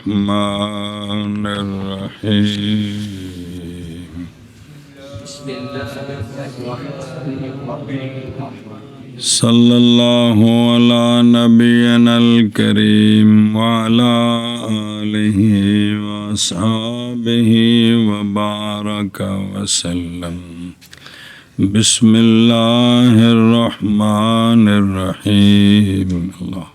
الرحمن الرحيم صلى الله على نبينا الكريم وعلى آله وأصحابه وبارك وسلم بسم اللہ الرحمن الرحیم. اللہ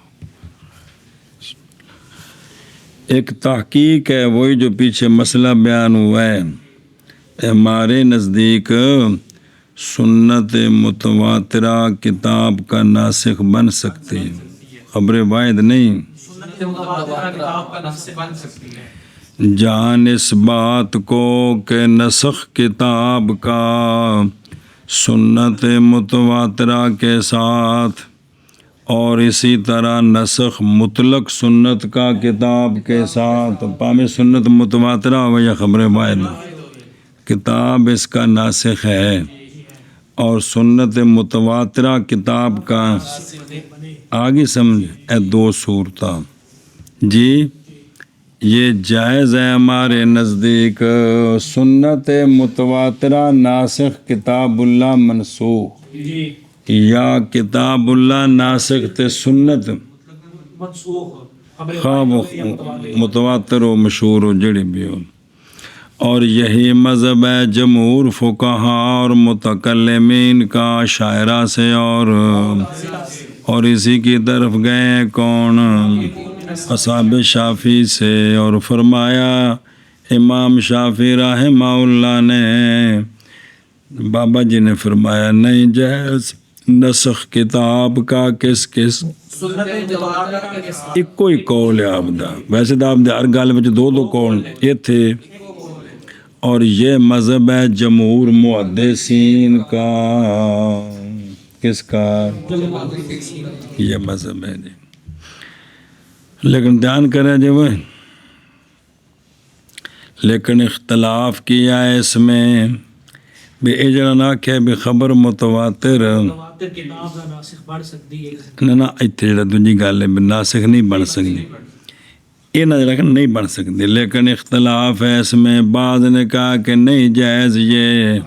ایک تحقیق ہے وہی جو پیچھے مسئلہ بیان ہوا ہے. ہمارے نزدیک سنت متواترہ کتاب کا ناسخ بن سکتی ہے، خبر واحد نہیں. جان اس بات کو کہ نسخ کتاب کا سنت متواترہ کے ساتھ اور اسی طرح نسخ مطلق سنت کا کتاب کے ساتھ، پامِ سنت متواترہ ہو یا خبر واحد، کتاب اس کا ناسخ ہے اور سنت متواترہ کتاب کا آگے سمجھ اے دو صورتہ. جی یہ جائز ہے ہمارے نزدیک. سنت متواترہ ناسخ کتاب اللہ منسوخ، یا کتاب اللہ ناسخ تے سنت خواہ متواتر و مشہور ہو جڑی بھی ہو. اور یہی مذہب ہے جمہور فقہا اور متکلمین کا شاعرہ سے، اور اسی کی طرف گئے کون؟ اصحاب شافعی سے. اور فرمایا امام شافعی رحمہ اللہ نے، بابا جی نے فرمایا نہیں جائز نسخ کتاب کا کس ایک ہی قول ہے آپ دا. ویسے تو آپ دے ہر گل وچ دو قول یہ تھے، اور یہ مذہب ہے جمہور محدثین کا. کس کا؟ یہ مذہب ہے جی. لیکن دھیان کریں جی وہ، لیکن اختلاف کیا ہے اس میں بھی. یہ جڑا نہ کہ بھی خبر متواتر نہ اتنے جڑا دوجی گل ہے بھی ناسخ نہیں بن سکتی، یہ نہ جڑا نہیں بن سکتی. لیکن اختلاف ہے اس میں. بعض نے کہا کہ نہیں جائز، یہ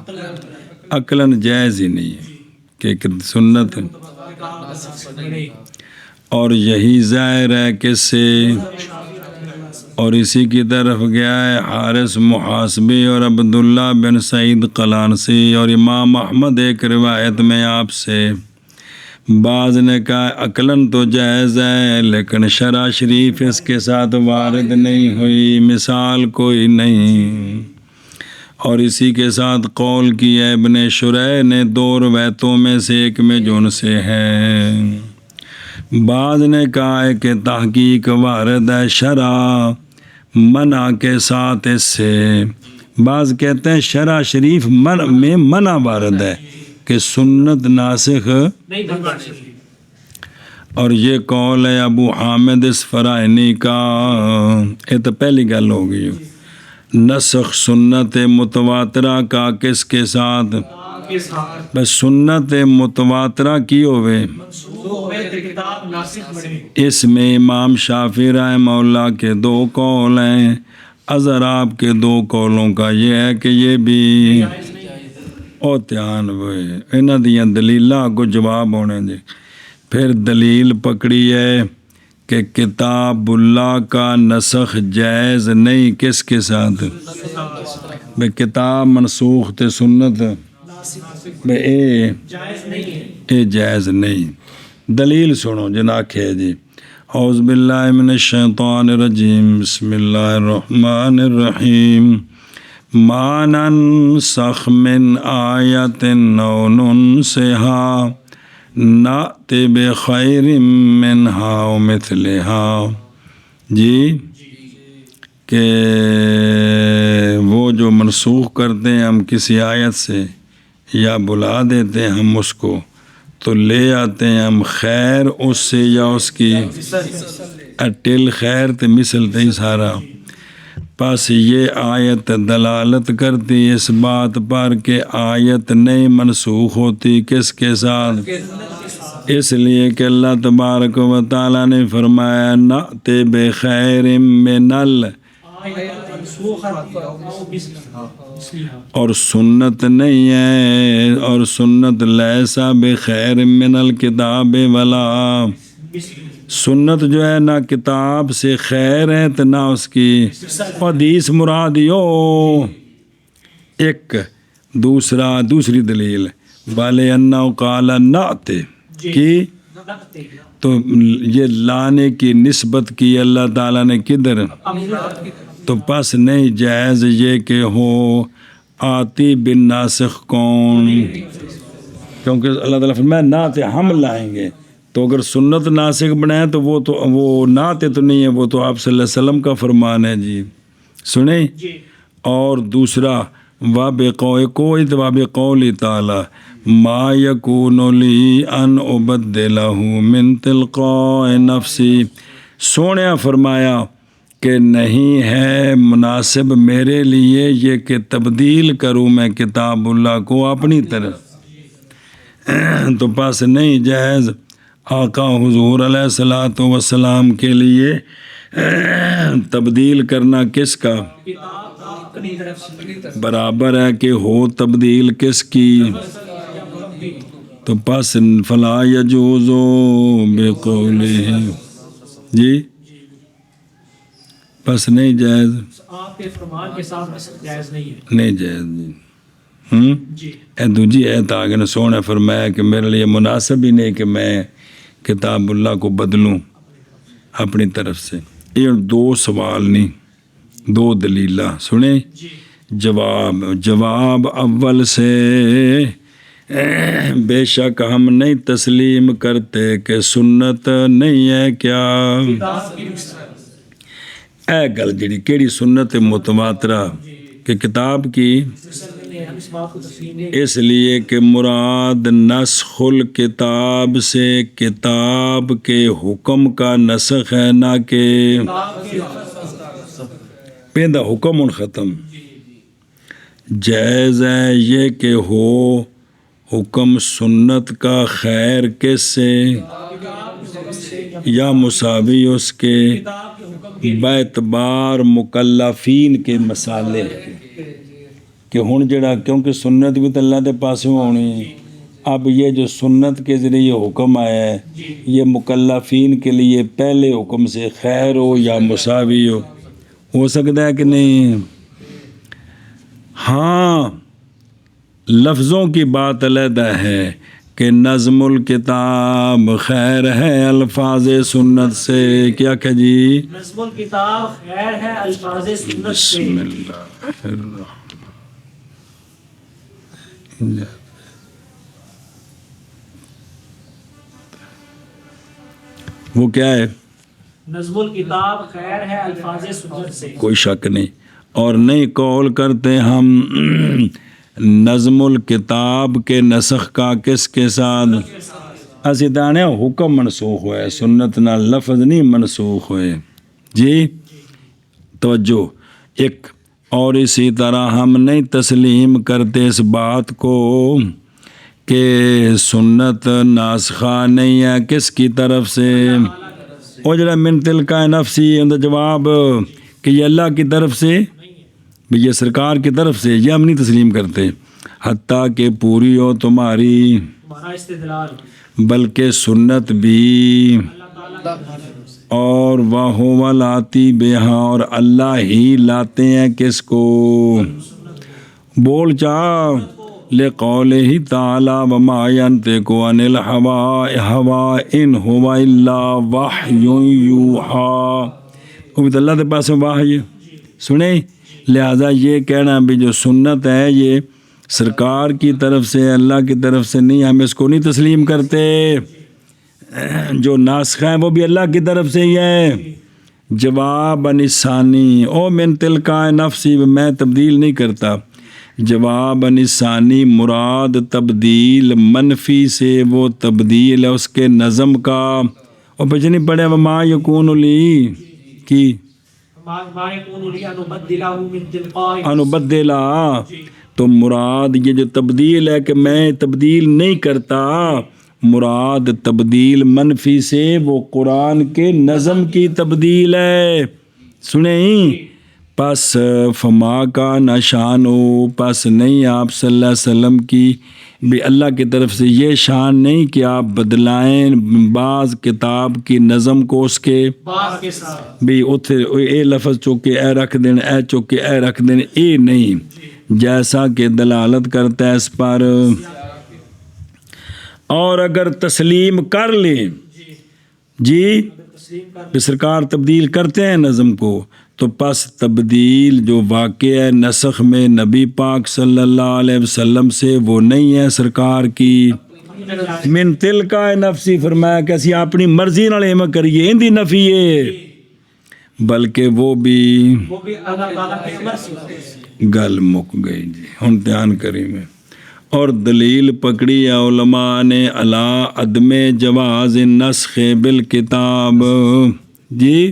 عقلاً جائز ہی نہیں ہے کہ سنت، اور یہی ظاہر ہے کہ سے. اور اسی کی طرف گیا ہے حارث محاسبی اور عبداللہ بن سعید قلانسی اور امام احمد. ایک روایت میں آپ سے بعض نے کہا عقلاً تو جائز ہے، لیکن شرع شریف اس کے ساتھ وارد نہیں ہوئی، مثال کوئی نہیں. اور اسی کے ساتھ قول کیا ابن شریح نے دو روایتوں میں سے ایک میں جو ان سے ہے. بعض نے کہا ہے کہ تحقیق وارد ہے شرع منع کے ساتھ اس سے. بعض کہتے ہیں شرع شریف میں منع وارد ہے کہ سنت ناسخ، اور یہ قول ہے ابو حامد اسفرائینی کا. یہ تو پہلی گل ہو گئی. نسخ سنت متواترہ کا کس کے ساتھ؟ بس سنت متواترہ کی ہوئے اس میں امام شافعی رحمہ اللہ کے دو قول ہیں. اضراب کے دو قولوں کا یہ ہے کہ یہ بھی اور دھیان ہوئے انہاں دیاں دلیلاں کو جواب ہونے دے. پھر دلیل پکڑی ہے کہ کتاب اللہ کا نسخ جائز نہیں. کس کے ساتھ؟ بے کتاب منسوخ تے سنت بے اے جائز نہیں. دلیل سنو جناک ہے جی. اعوذ باللہ من الشیطان الرجیم، بسم اللہ الرحمن الرحیم. ما ننسخ من آیت او ننسها نأتی بخیر منہا و مثلہا. جی کہ وہ جو منسوخ کرتے ہیں ہم کسی آیت سے یا بلا دیتے ہیں ہم اس کو، تو لے آتے ہیں ہم خیر اس سے یا اس کی اٹل خیر تے مثل تے سارا. پس یہ آیت دلالت کرتی اس بات پر کہ آیت نہیں منسوخ ہوتی. کس کے ساتھ؟ اس لیے کہ اللہ تبارک و تعالیٰ نے فرمایا نأتی بخیر من اور سنت نہیں ہے، اور سنت لیسا بخیر من الکتاب ولا، سنت جو ہے نہ کتاب سے خیر ہے تو نہ اس کی حدیث مراد یو ایک دوسری دلیل بالے انہ قال نأتی کی تو یہ لانے کی نسبت کی اللہ تعالیٰ نے کدھر، تو پس نہیں جائز یہ کہ ہو آتی بن ناسخ کون، کیونکہ اللہ تعالیٰ فرمایا نعت ہم لائیں گے، تو اگر سنت ناسخ بنائے تو وہ نعت تو نہیں ہے، وہ تو آپ صلی اللہ علیہ وسلم کا فرمان ہے جی سنیں۔ اور دوسرا وَبِقَوْلِ تعالیٰ ما یکون لی ان ابدلہ من تلقاء نفسی، سونے فرمایا کہ نہیں ہے مناسب میرے لیے یہ کہ تبدیل کروں میں کتاب اللہ کو اپنی طرف، تو پس نہیں جائز آقا حضور علیہ الصلوۃ والسلام کے لیے تبدیل کرنا کس کا، برابر ہے کہ ہو تبدیل کس کی، تو پس فلا یجوز بقولہ جی، پس نہیں جائز، آپ کے فرمان کے ساتھ جائز نہیں ہے، نہیں جائز جی۔ اے دوجی ایت آگے نے سونے فرمایا کہ میرے لیے مناسب ہی نہیں کہ میں کتاب اللہ کو بدلوں اپنی طرف سے۔ یہ دو سوال نہیں، دو دلیلہ سنیں۔ جواب اول سے بے شک ہم نہیں تسلیم کرتے کہ سنت نہیں ہے کیا، اے گل جڑی کیڑی سنت متواترہ کہ کتاب کی، اس لیے کہ مراد نسخ الکتاب سے کتاب کے حکم کا نسخ ہے، نہ کہ پیندہ حکم ان ختم۔ جائز ہے یہ کہ ہو حکم سنت کا خیر کس سے یا مساوی اس کے، باعتبار مکلفین کے مسالے کہ ہن جڑا کیونکہ سنت بھی تو اللہ دے پاس ہونی، اب یہ جو سنت کے ذریعے یہ حکم آیا ہے یہ مکلفین کے لیے پہلے حکم سے خیر ہو یا مساوی ہو سکتا ہے کہ نہیں؟ ہاں لفظوں کی بات علیحدہ ہے کہ نظم الکتاب خیر ہے الفاظ سنت سے، کیا کہ جی نظم الکتاب خیر ہے الفاظ سنت سے۔ بسم اللہ الرحمن وہ کیا ہے؟ نظم الکتاب خیر ہے الفاظ سنت سے، کوئی شک نہیں۔ اور نہیں قول کرتے ہم نظم الکتاب کے نسخ کا کس کے ساتھ، اسی دانے حکم منسوخ ہوئے، سنت نہ لفظ نہیں منسوخ ہوئے جی، توجہ ایک۔ اور اسی طرح ہم نہیں تسلیم کرتے اس بات کو کہ سنت ناسخہ نہیں ہے کس کی طرف سے، وہ جڑا من تلقاء نفسی، ان کا جواب کہ یہ اللہ کی طرف سے، یہ سرکار کی طرف سے، یہ ہم نہیں تسلیم کرتے، حتیٰ کہ پوری ہو تمہاری، بلکہ سنت بھی، اور وہ لاتی بہا، اور اللہ ہی لاتے ہیں کس کو، بول چاہ لقولہ تعالی وما ینطق عن الہوی ان ہوا الا وحی یوحی، وہ بھی اللہ کے پاس وحی سنیں۔ لہذا یہ کہنا بھی جو سنت ہے یہ سرکار کی طرف سے، اللہ کی طرف سے نہیں، ہم اس کو نہیں تسلیم کرتے، جو ناسخ ہے وہ بھی اللہ کی طرف سے ہی ہے۔ جواب نثانی او من تلقاء نفسی، میں تبدیل نہیں کرتا، جواب نثانی مراد تبدیل منفی سے وہ تبدیل ہے اس کے نظم کا، اور پیچھے نہیں پڑھے وما یکون لی کی انبدلا، تو مراد یہ جو تبدیل ہے کہ میں تبدیل نہیں کرتا، مراد تبدیل منفی سے وہ قرآن کے نظم کی تبدیل ہے. سنیں پس فما کا نشان ہو، پس نہیں آپ صلی اللہ علیہ وسلم کی بھی اللہ کی طرف سے یہ شان نہیں کہ آپ بدلائیں بعض کتاب کی نظم کو اس کے بعض کے ساتھ بھی اتھے اے لفظ چوکے اے رکھ دین، اے چوکے اے رکھ دین، اے نہیں، جیسا کہ دلالت کرتا ہے اس پر. اور اگر تسلیم کر لیں جی تسلیم کر کہ سرکار تبدیل کرتے ہیں نظم کو، تو پس تبدیل جو واقع ہے نسخ میں نبی پاک صلی اللہ علیہ وسلم سے وہ نہیں ہے سرکار کی. من تل کا نفسی فرمایا کہ اسی اپنی مرضی نال ایم کریے اندی نفی ہے، بلکہ وہ بھی اللہ تعالیٰ کے امر سے گل مک گئی جی. ہن دھیان کری میں اور دلیل پکڑی ہے علماء نے علا عدم جواز نسخ بالکتاب. جی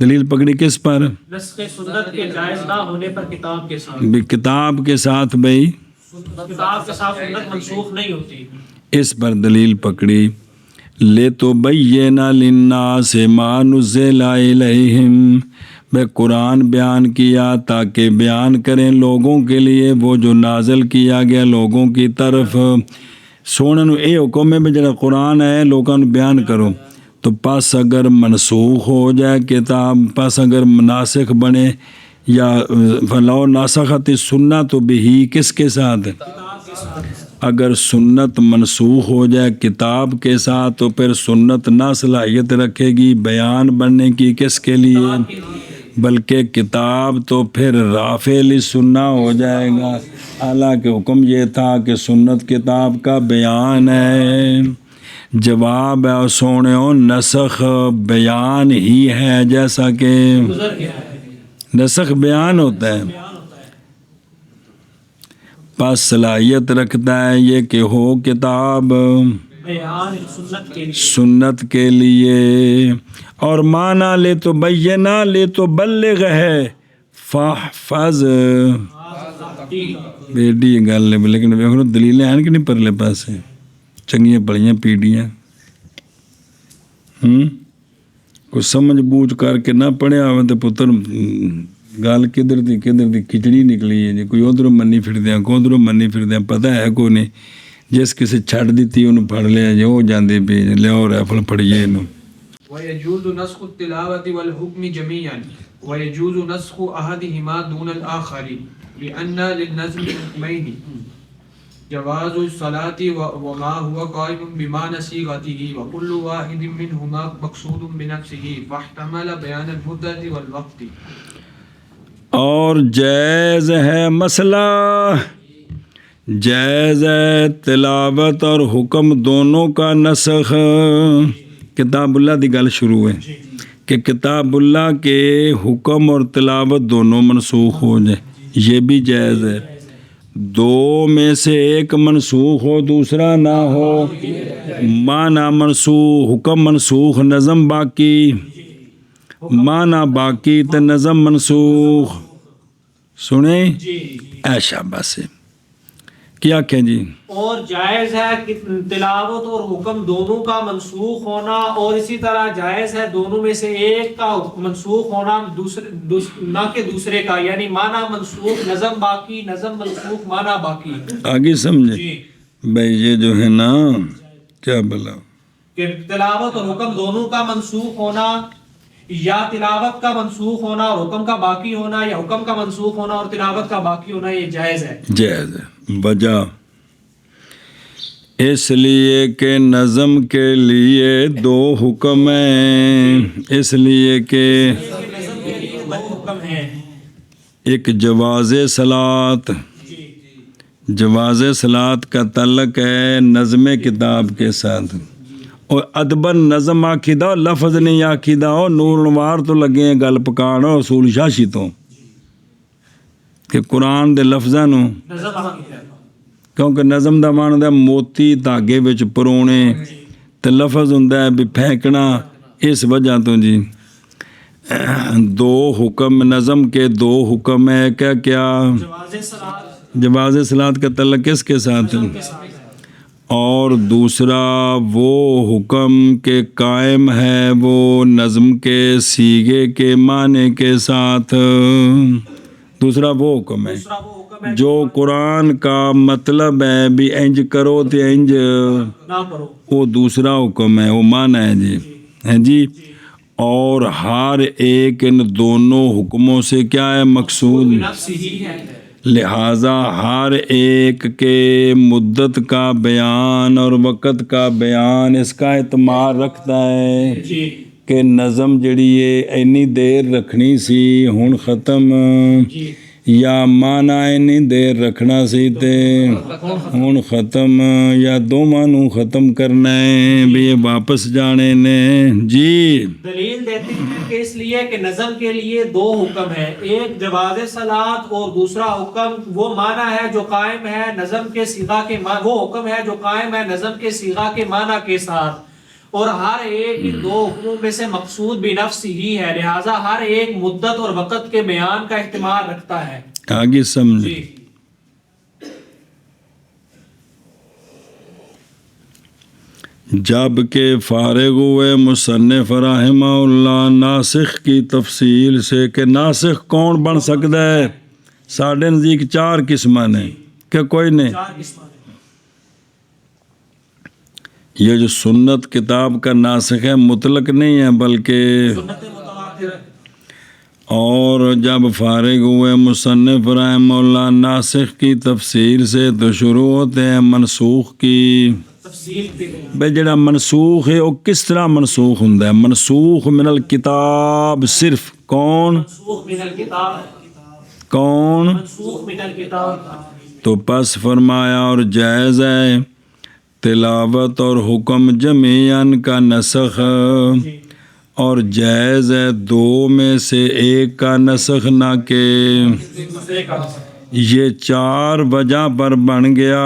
دلیل پکڑی کس پر؟ نسخ سنت کے جائز نہ ہونے پر کتاب کے ساتھ. بھی کتاب کے ساتھ بھائی کتاب کے ساتھ سنت منسوخ نہیں ہوتی. اس پر دلیل پکڑی لِتُبَيِّنَ لِلنَّاسِ مَا نُزِّلَ إِلَيْهِمْ، میں قرآن بیان کیا تاکہ بیان کریں لوگوں کے لیے وہ جو نازل کیا گیا لوگوں کی طرف. سونے نو اے حکم ہے بھی جڑا قرآن ہے لوگوں نو بیان کرو. تو پس اگر منسوخ ہو جائے کتاب، پس اگر ناسخ بنے یا فلو ناسخت سنت بھی کس کے ساتھ؟ اگر سنت منسوخ ہو جائے کتاب کے ساتھ تو پھر سنت نہ صلاحیت رکھے گی بیان بننے کی کس کے لیے، بلکہ کتاب تو پھر رافع للسنہ ہو جائے گا. حالانکہ حکم یہ تھا کہ سنت کتاب کا بیان ہے. جواب ہے سونے نسخ بیان ہی ہے، جیسا کہ گزر گیا ہے. نسخ بیان ہوتا ہے. پس صلاحیت رکھتا ہے یہ کہ ہو کتاب بیان سنت کے لیے سنت کے لیے. اور مانا لے تو بینا لے تو بلغ ہے فاحفظ بیٹی گل ہے. لیکن ویکھو دلیلیں ہیں کہ نہیں پرلے پاسے چنگیاں پڑھیاں پیڑیاں کوئی سمجھ بوجھ کر کے نہ پڑھیا ہوئے تو پتر گل کدھر دی کھچڑی نکلی ہے جی. کوئی ادھروں منی پھردیاں کوئی ادھروں منی پھردیاں پتہ ہے کوئی نہیں. جس کسی چھڑ دیتی انہوں پڑھ لیا جی وہ جاندے پہ لیاؤ ریفل پڑھیے انہوں. ويجوز نسخ التلاوة والحكم جميعا ويجوز نسخ أحدهما دون الآخر لأن للنظم حكمين جواز الصلاة وما هو قائم بمعنى صيغته وكل واحد منهما مقصود بنفسه فاحتمل بيان المدة والوقت. اور جائز ہے مسئلہ جائز ہے تلاوت اور حکم دونوں کا نسخ. کتاب اللہ دی گل شروع ہے کہ کتاب اللہ کے حکم اور تلاوت دونوں منسوخ ہو جائے، یہ بھی جائز ہے. دو میں سے ایک منسوخ ہو دوسرا نہ ہو، معنی منسوخ حکم منسوخ نظم باقی، معنی باقی تو نظم منسوخ. سنیں ایشا بس کیا کہیں جی. اور جائز ہے کہ تلاوت اور حکم دونوں کا منسوخ ہونا، اور اسی طرح جائز ہے دونوں میں سے ایک کا منسوخ ہونا نہ کہ دوسرے کا، یعنی معنی منسوخ نظم باقی، نظم منسوخ معنی باقی. آگے سمجھے بھائی یہ جو ہے نا کیا بلا کہ تلاوت اور حکم دونوں کا منسوخ ہونا، یا تلاوت کا منسوخ ہونا اور حکم کا باقی ہونا، یا حکم کا منسوخ ہونا اور تلاوت کا باقی ہونا، یہ جائز ہے. جائز ہے. وجہ اس لیے کہ نظم کے لیے دو حکم ہیں، اس لیے کہ دو حکم ہیں. ایک جواز صلاۃ، جواز صلاۃ کا تعلق ہے نظم کتاب کے ساتھ، اور ادباً نظم آکھیدہ لفظ نہیں آکھیدہ ہو. نور انوار تو لگے ہیں گل پکان اور اصول شاشی تو کہ قرآن دے لفظاں نو نظم باقی ہے. کیونکہ نظم دا معنی ہے موتی دھاگے وچ پرونے تے لفظ ہوندا ہے بھی پھینکنا. اس وجہ تو جی دو حکم نظم کے دو حکم ہے. کیا جواز صلاۃ جواز صلاۃ کا تعلق کس کے ساتھ ہے؟ اور دوسرا وہ حکم کہ قائم ہے وہ نظم کے سیغے کے معنی کے ساتھ. دوسرا وہ حکم ہے دوسرا وہ حکم ہے جو قرآن کا مطلب ہے بھی انج کرو تو انج نہ کرو. وہ دوسرا حکم ہے، وہ معنی ہے جی ہے جی. اور ہر ایک ان دونوں حکموں سے کیا ہے مقصود، نفس ہی ہے. لہٰذا ہر ایک کے مدت کا بیان اور وقت کا بیان اس کا اعتماد رکھتا ہے جی کہ نظم جڑی ہے اینی دیر رکھنی سی ہن ختم، جی یا معنی اینی دیر رکھنا سی تے ہن ختم، یا دونوں نوں ختم کرنا ہے بھی یہ واپس جانے نے. جی دلیل دیتے ہیں کہ اس لیے کہ نظم کے لیے دو حکم ہیں، ایک جواز صلاۃ اور دوسرا حکم وہ معنی ہے جو قائم ہے نظم کے صیغہ کے وہ حکم ہے جو قائم ہے نظم کے صیغہ کے معنی کے ساتھ. اور ہر ایک ان دو حکموں میں سے مقصود بھی نفس ہی ہے، لہٰذا ہر ایک مدت اور وقت کے بیان کا اہتمام رکھتا ہے. آگے سمجھ. جی جب کہ فارغ ہوئے مصنف رحمہ اللہ ناسخ کی تفصیل سے کہ ناسخ کون بن سکتا ہے، ساڑھے نزدیک 4 قسمیں نے کہ کوئی نہیں. 4 قسمیں. یہ جو سنت کتاب کا ناسخ ہے مطلق نہیں ہے بلکہ سنت متواتر. اور جب فارغ ہوئے مصنف رحمہ اللہ ناسخ کی تفسیر سے تو شروع ہوتے ہیں منسوخ کی. تفصیل بھی بھائی جڑا منسوخ ہے وہ کس طرح منسوخ ہوندا ہے؟ منسوخ من الکتاب صرف کون منسوخ من الکتاب. کون منسوخ من الکتاب. تو پس فرمایا اور جائز ہے تلاوت اور حکم جمیعاً کا نسخ، اور جائز ہے 2 میں سے ایک کا نسخ نہ کہ دوسرے کا. یہ 4 وجہ پر بن گیا.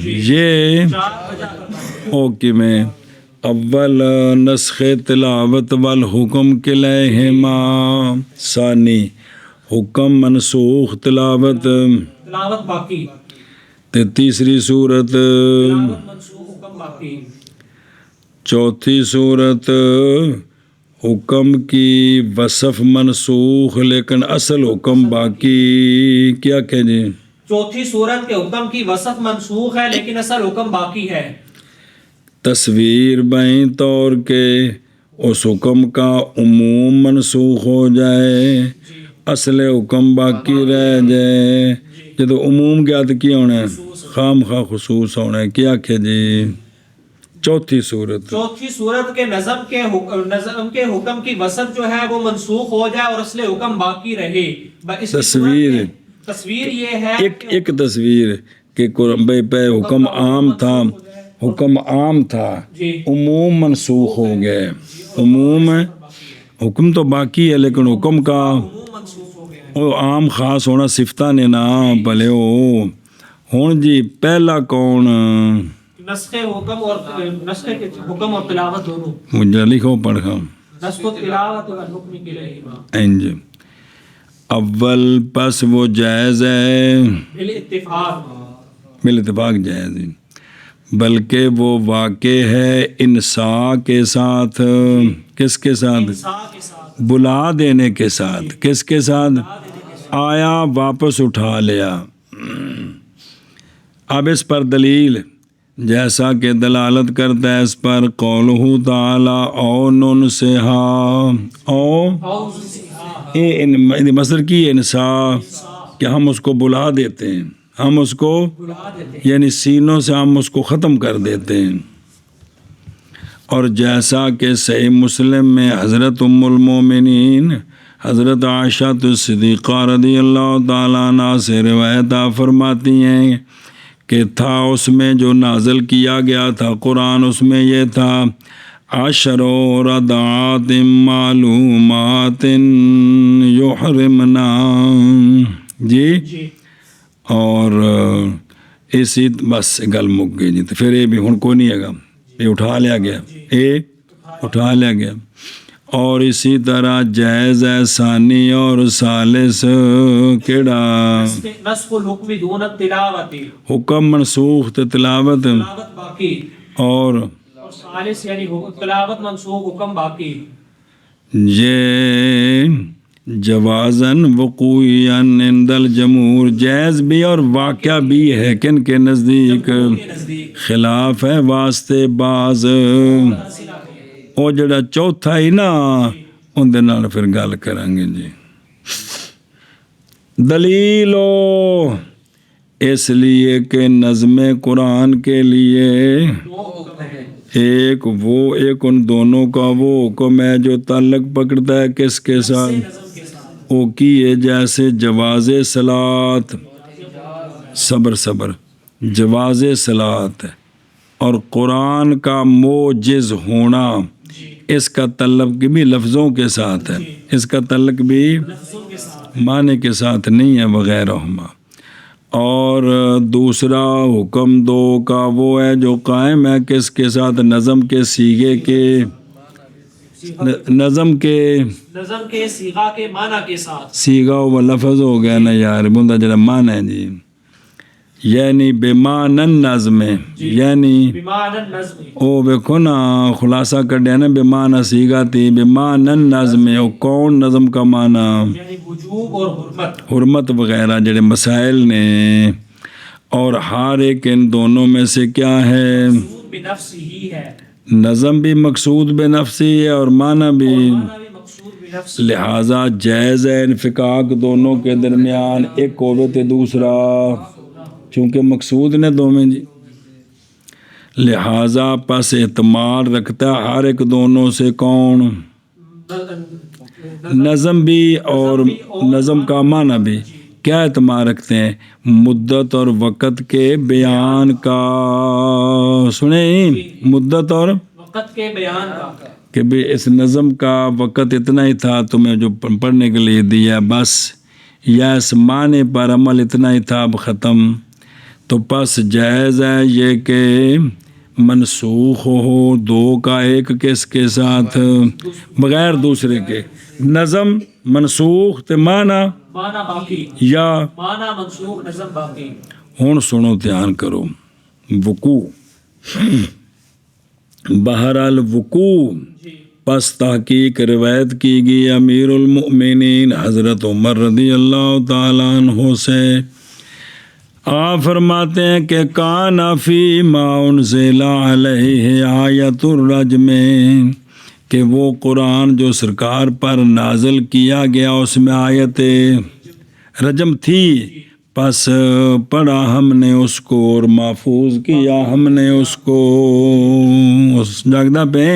یہ 4 وجہ پر. اوکے میں اول نسخ تلاوت والحکم کلیہما، ثانی حکم منسوخ تلاوت، تلاوت باقی. تے تیسری صورت، تلاوت منسوخ حکم باقی. چوتھی صورت حکم کی وصف منسوخ لیکن اصل حکم باقی. کیا کہ جی چوتھی صورت کے حکم کی وصف منسوخ ہے لیکن اصل حکم باقی ہے. تصویر بائیں طور کے اس حکم کا عموم منسوخ ہو جائے، اصل حکم باقی رہ جائے. جب عموم کیا تو کیا ہونا ہے، خام خواہ خصوص ہونا ہے. کیا کہ جی چوتھی صورت، چوتھی صورت کے نظم کے حکم کی وصف جو ہے وہ منسوخ ہو جائے اور اصل حکم باقی رہے. اس کی تصویر تصویر یہ ہے ایک تصویر کہ پہ حکم عام تھا، حکم عام تھا، جی عموم منسوخ ہو گئے. عموم حکم تو باقی ہے لیکن حکم کا عموم منسوخ ہو گیا. وہ عام خاص ہونا صفتہ نے نا بھلے ہو. ہوں جی پہلا کون، نسخ حکم اور نسخ حکم اور تلاوت دونوں. مجھے لکھو پڑھا نسخ تلاوت اور حکم کے لیے انج. اول پس وہ جائز ہے بالاتفاق، بالاتفاق جائز ہے، بلکہ وہ واقع ہے انسا کے ساتھ. کس کے ساتھ؟ انصاف کے ساتھ. بلا دینے کے ساتھ. کس کے ساتھ؟ آیا واپس اٹھا لیا. اب اس پر دلیل جیسا کہ دلالت کرتا ہے اس پر قولہ تعالی او نن سے ہا او مصدر کی انصاف کہ ہم اس کو بلا دیتے ہیں، ہم اس کو یعنی سینوں سے ہم اس کو ختم کر دیتے ہیں. اور جیسا کہ صحیح مسلم میں حضرت ام المومنین حضرت عائشہ صدیقہ رضی اللہ تعالیٰ عنہ سے روایت فرماتی ہیں کہ تھا اس میں جو نازل کیا گیا تھا قرآن، اس میں یہ تھا عشر رضعات معلومات یحرمنا. جی اور اسی بس گل مک گئی جی. تو پھر یہ بھی ہن کوئی نہیں ہے گا، یہ اٹھا لیا گیا، یہ اٹھا لیا گیا. اور اسی طرح جائز ہے ثانی اور ثالث کیڑا نسخ الحکم دون التلاوت، حکم منسوخ تے تلاوت تلاوت باقی، اور اور ثالث یعنی تلاوت منسوخ حکم باقی. یہ جوازن وقوعاً عند الجمہور جائز بھی اور واقعہ بھی ہے کن کے نزدیک خلاف ہے واسطے بعض وہ جڑا چوتھا ہی نا ان دے نال پھر گل کریں گے جی. دلیلو اس لیے کہ نظم قرآن کے لیے ایک ان دونوں کا وہ حکم ہے جو تعلق پکڑتا ہے کس کے ساتھ وہ کیے جیسے جواز صلات صبر جواز صلات اور قرآن کا موجز ہونا اس کا تعلق بھی لفظوں کے ساتھ ہے اس کا تعلق بھی معنی کے ساتھ نہیں ہے وغیرہ. اور دوسرا حکم دو کا وہ ہے جو قائم ہے کس کے ساتھ نظم کے سیغے کے نظم کے صیغہ کے معنی کے ساتھ. سیغہ وہ لفظ ہو گیا نا یار بندہ جڑا معنی ہے جی یعنی بمعنی النظم یعنی بمعنی النظم او دیکھو نا خلاصہ کر نا بمعنی سیغہ تھی بمعنی النظم او کون نظم کا معنی یعنی وجوب اور حرمت وغیرہ جڑے مسائل نے اور ہر ایک ان دونوں میں سے کیا ہے بنفس ہی ہے نظم بھی مقصود بے نفسی ہے اور معنی بھی مقصود بنفس. لہٰذا جائز ہے انفقاق دونوں کے درمیان ایک ہوے تے دوسرا چونکہ مقصود نے دو میں جی لہٰذا پس اعتماد رکھتا ہے ہر ایک دونوں سے کون نظم بھی اور نظم کا معنی بھی کیا اعتماد رکھتے ہیں مدت اور وقت کے بیان کا سنیں مدت اور وقت کے بیان کا کہ بھی اس نظم کا وقت اتنا ہی تھا تمہیں جو پڑھنے کے لیے دیا بس یا اس معنی پر عمل اتنا ہی تھا اب ختم تو پس جائز ہے یہ کہ منسوخ ہو دو کا ایک کس کے ساتھ بغیر دوسرے کے نظم منسوخ تے معنی باقی یا معنی منسوخ نظم باقی. ہن سنو دھیان کرو وقوع بہرحال وقوع پس تحقیق روایت کی گئی امیر المؤمنین حضرت عمر رضی اللہ تعالیٰ عنہ سے آپ فرماتے ہیں کہ کان فی ما انزل علیہ آیت الرجم کہ وہ قرآن جو سرکار پر نازل کیا گیا اس میں آیت رجم تھی پس پڑھا ہم نے اس کو اور محفوظ کیا ہم نے اس کو اس جاگدہ پہ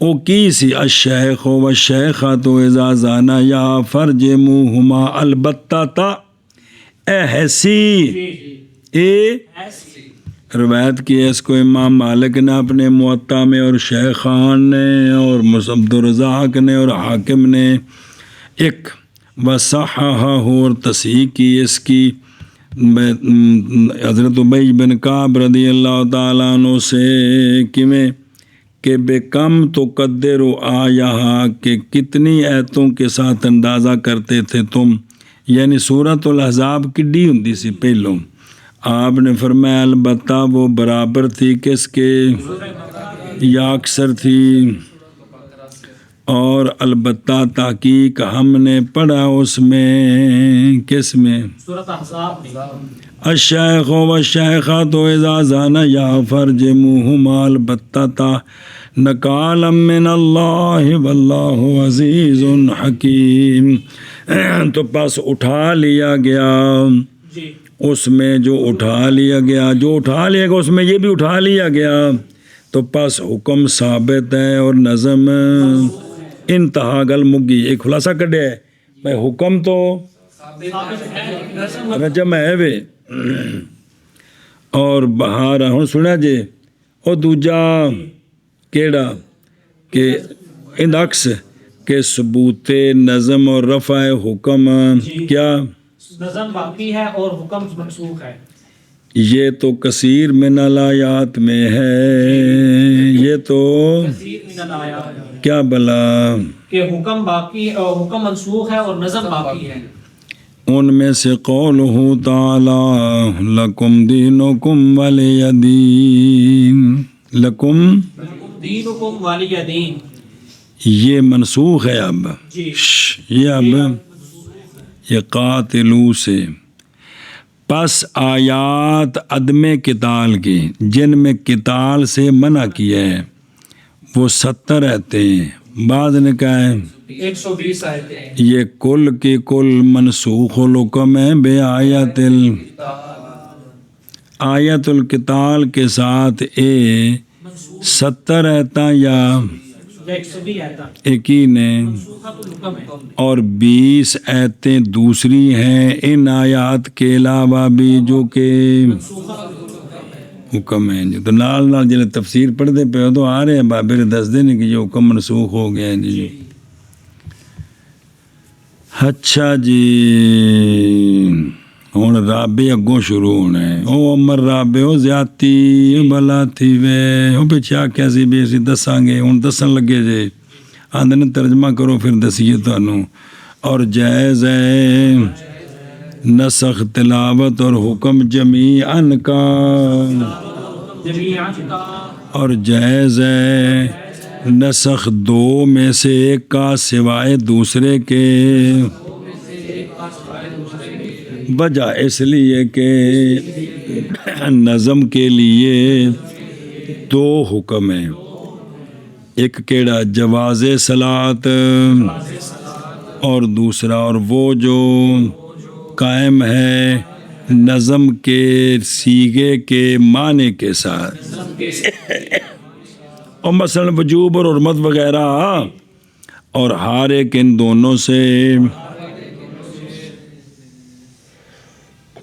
او کی سی الشیخ و الشیخۃ اذا زانا یا فرجموہما البتہ تا روایت کی ہے اس کو امام مالک نے اپنے موطا میں اور شیخان نے اور عبد الرزاق نے اور حاکم نے ایک وصححہ اور تصحیح کی اس کی حضرت ابی بن کعب رضی اللہ تعالیٰ عنہ سے کہ بے کم تو قدر و آیا کہ کتنی ایتوں کے ساتھ اندازہ کرتے تھے تم یعنی سورۃ الاحزاب کڈی ہوندی سی پہلوں آپ نے فرمایا البتہ وہ برابر تھی کس کے یا اکثر تھی اور البتہ تحقیق ہم نے پڑھا اس میں کس میں سورۃ احزاب میں الشیخ و الشیخۃ اذا زانا یا فرجموہما البتہ نکالا من اللہ واللہ عزیز حکیم تو پس اٹھا لیا گیا اس میں جو اٹھا لیا گیا اس میں یہ بھی اٹھا لیا گیا تو پس حکم ثابت ہے اور نظم انتہا گل مگی ایک خلاصہ کڈے ہے بھائی حکم تو رجم ہے وے اور بہار ہوں سنیا جی اور دوجا کیڑا کہ اندکس کہ ثبوت نظم اور رفع حکم کیا نظم باقی ہے اور حکم منسوخ ہے یہ تو کثیر من الآیات میں ہے، یہ تو کثیر من الآیات کیا بلا کہ حکم باقی حکم منسوخ ہے اور نظم باقی ہے۔ ان میں سے قولہ تعالی لکم دینکم ولی دین، لکم دینکم ولی دین، یہ منسوخ ہے اب، جی یہ اب یہ قاتلو سے، پس آیات عدم قتال کی جن میں قتال سے منع کیا ہے وہ 70 رہتے ہیں، بعض نے کہا ہے 120 آیتیں، یہ کل کی کل منسوخ الحکم ہے بے آیت آیت القتال کے ساتھ 70 رہتا یا 120 آیتیں ایک ہی نے، منسوخۃ الحکم ہے، اور 20 آیتیں دوسری ہیں ان آیات کے علاوہ بھی جو کہ حکم ہیں جی۔ تو نال نال جلے تفسیر پڑھتے پہ ہو تو آ رہے ہیں بابر دس دن کہ یہ حکم منسوخ ہو گیا ہے جی۔ اچھا جی ہوں رابے اگوں شروع ہونا ہے، او امر رابے او زیادتی بلا تھی وے او پیچھے آکھیا سی بھی اسی دساں گے، ہوں دسن لگے جے آندے نے ترجمہ کرو پھر دسیے تانوں۔ اور جائز ہے نسخ تلاوت اور حکم جمیعاً کا، جمیعاً کا، اور جائز ہے نسخ دو میں سے ایک کا سوائے دوسرے کے، وجہ اس لیے کہ نظم کے لیے دو حکم ہیں، ایک کیڑا جواز صلاۃ اور دوسرا اور وہ جو قائم ہے نظم کے سیغے کے معنی کے ساتھ، اور مثلا وجوب اور حرمت وغیرہ، اور ہر ایک ان دونوں سے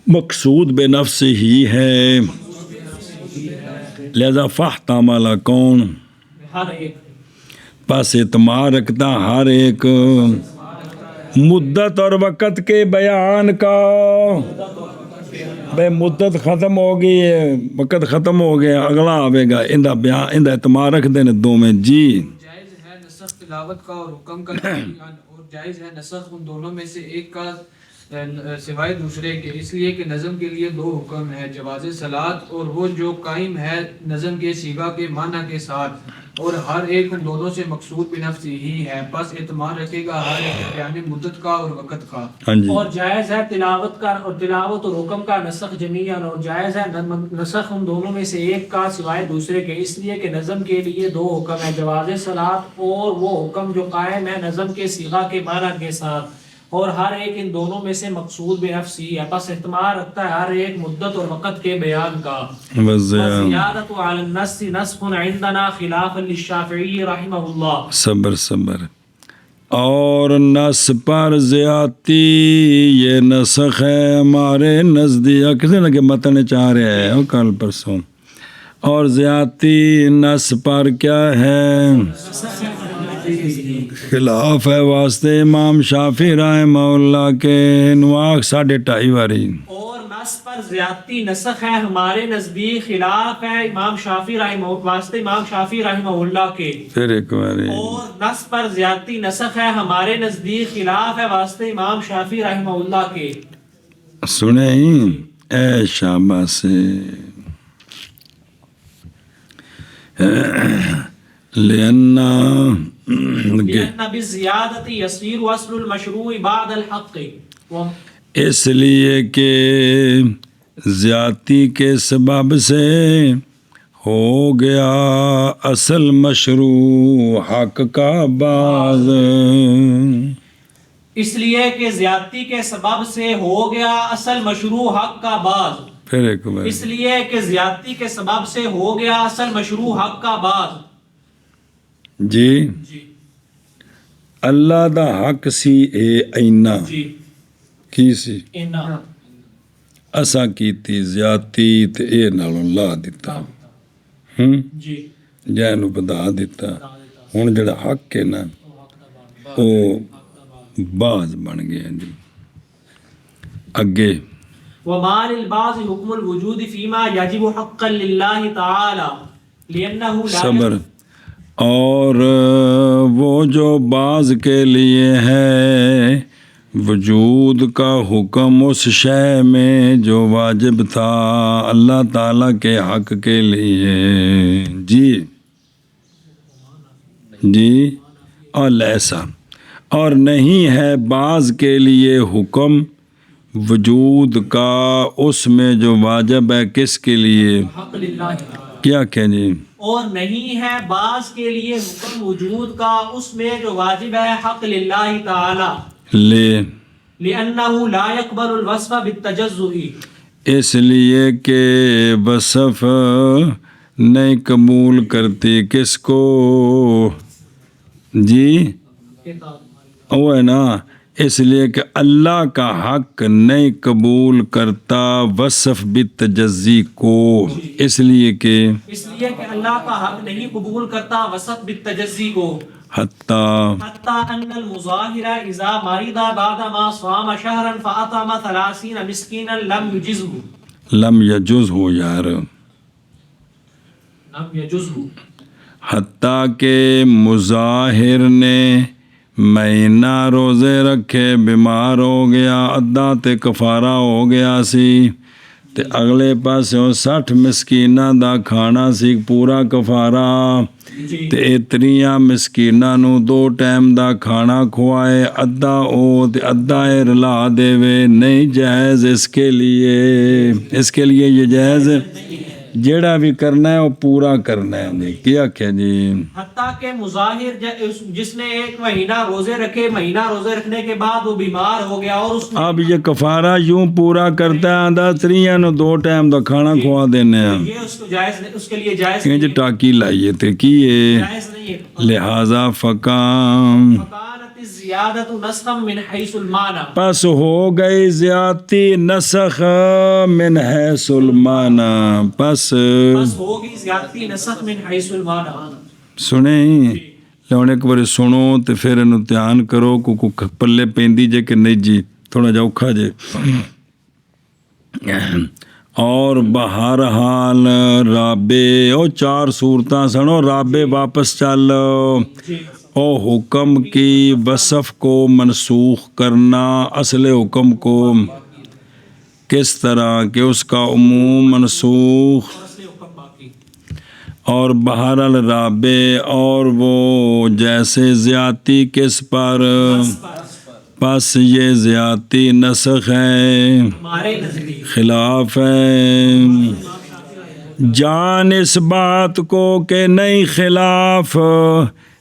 مقصود بے نفس ہی ہے، لہذا فاحتمل کون ہر ایک پس اعتماد رکھتا ہر ایک مدت اور وقت کے بیان کا، بے مدت ختم ہو گئی ہے وقت ختم ہو گیا اگلا آئے گا، اندہ بیان اندہ اعتماد رکھ دینے دو میں جی۔ جائز ہے نسخ تلاوت کا اور حکم کا جمیعاً، اور جائز ہے نسخ ان دونوں میں سے ایک کا سوائے دوسرے کے، اس لیے کہ نظم کے لیے دو حکم ہے، جواز صلاۃ اور وہ جو قائم ہے نظم کے صیغہ کے معنی کے ساتھ، اور ہر ایک ان دونوں سے مقصود بنفس ہی ہے، بس اعتماد رکھے گا ہر ایک بیان مدت کا اور وقت کا۔ ہاں جی اور جائز ہے تلاوت کا اور تلاوت اور حکم کا نسخ جمیعاً، اور جائز ہے نسخ ان دونوں میں سے ایک کا سوائے دوسرے کے، اس لیے کہ نظم کے لیے دو حکم ہے، جواز صلاۃ اور وہ حکم جو قائم ہے نظم کے صیغہ کے معنی کے ساتھ، اور ہر ایک ان دونوں میں سے مقصود بے نفس ہی ہے، پس اہتمام رکھتا ہے ہر ایک مدت اور وقت کے بیان کا۔ وزیادت علی النص نسخ عندنا خلاف للشافعی رحمہ اللہ۔ صبر صبر، اور نس پر زیادتی یہ نسخ ہے ہمارے نزدیک، کسی نے کہ متن چاہ رہے ہیں کل پرسوں، اور زیادتی نس پر کیا ہے خلاف ہے واسطے امام شافعی رحمہ اللہ کے، نواق 2.5 واری، اور نس پر زیادتی نسخ ہے ہمارے نزدیک خلاف ہے امام شافعی رحمہ واسطے امام شافعی رحمہ اللہ کے، پھر ایک باری، اور نس پر زیادتی نسخ ہے ہمارے نزدیک خلاف ہے واسطے امام شافعی رحمہ اللہ کے۔ سنیں اے شاباش سے لأن بالزیادت یصیر اصل المشروع بعد الحق، اس لیے کہ زیادتی کے سبب سے ہو گیا اصل مشروع حق کا بعض، اس لیے کہ زیادتی کے سبب سے ہو گیا اصل مشروع حق کا بعض، پھر ایک بار اس لیے کہ زیادتی کے سبب سے ہو گیا اصل مشروع حق کا بعض۔ جی اللہ دا حق سی اے اینا جی کی سی انہا اسا کیتی زیادتی تے اے نال اللہ دیتا جی جینو بدا دیتا، ہن جڑا حق ہے نا او باز بن گیا جی۔ اگے وما للبعض حكم الوجود فيما يجب حقا لله تعالى لأنه لا صبر. اور وہ جو بعض کے لیے ہے وجود کا حکم اس شے میں جو واجب تھا اللہ تعالیٰ کے حق کے لیے. جی اور ایسا اور نہیں ہے بعض کے لیے حکم وجود کا اس میں جو واجب ہے کس کے لیے حق للہ تعالی. کیا کہ جی اور نہیں ہے بعض کے لیے حکم وجود کا اس میں جو واجب ہے حق للہ تعالی لے لأنه لا يقبل الوصف بالتجزؤ اس لیے کہ وصف نہیں قبول کرتی کس کو جی وہ ہے نا اس لیے کہ اللہ کا حق نہیں قبول کرتا وصف بالتجزی کو اس لیے کہ اللہ کا حق نہیں قبول کرتا وصف بالتجزی کو حتیٰ ان المظاہر اذا مرض بعد ما صام شهرا فاطعم 30 مسکینا لم یجز ہو یار حتیٰ کہ مظاہر نے مہینہ روزے رکھے بیمار ہو گیا ادھا تے کفارہ ہو گیا سی تے اگلے پاسے 60 مسکیناں دا کھانا سی پورا کفارہ تے اتنیاں مسکیناں نو 2 ٹائم دا کھانا کھوائے ادھا او تے ادھا رلا دے وے نہیں جائز اس کے لیے یہ جائز جیڑا بھی کرنا ہے وہ پورا کرنا ہے جی کیا کیا جی حتیٰ کہ مظاہر جس نے 1 مہینہ روزے رکھے مہینہ روزے رکھنے کے بعد وہ بیمار ہو گیا اور اس اب یہ کفارہ یوں پورا کرتا ہے آدھا تریاں نو 2 ٹائم دا کھانا کھوا دینے ہیں یہ اس کو جائز اس کے لیے جائز انج ٹاکی لائیے تے کیے جائز نہیں ہے لہذا فقام زیادت نسخ من حیث المعنی پس ہو گئی زیادتی نسخ من حیث المعنی پس ہوگی زیادتی نسخ من حیث المعنی سنیں لیون ایک بار سنو تے پھر انہوں دھیان کرو کو پلے پیندی جے کہ نہیں جی تھوڑا جا اوکھا جے اور بہرحال رابے او 4 صورتاں سنو رابے واپس چل او حکم کی وصف کو منسوخ کرنا اصل حکم کو کس طرح کہ اس کا عموم منسوخ اور بہرحال رابع اور وہ جیسے زیادتی کس پر پس یہ زیادتی نسخ ہے خلاف ہے جان اس بات کو کہ نہیں خلاف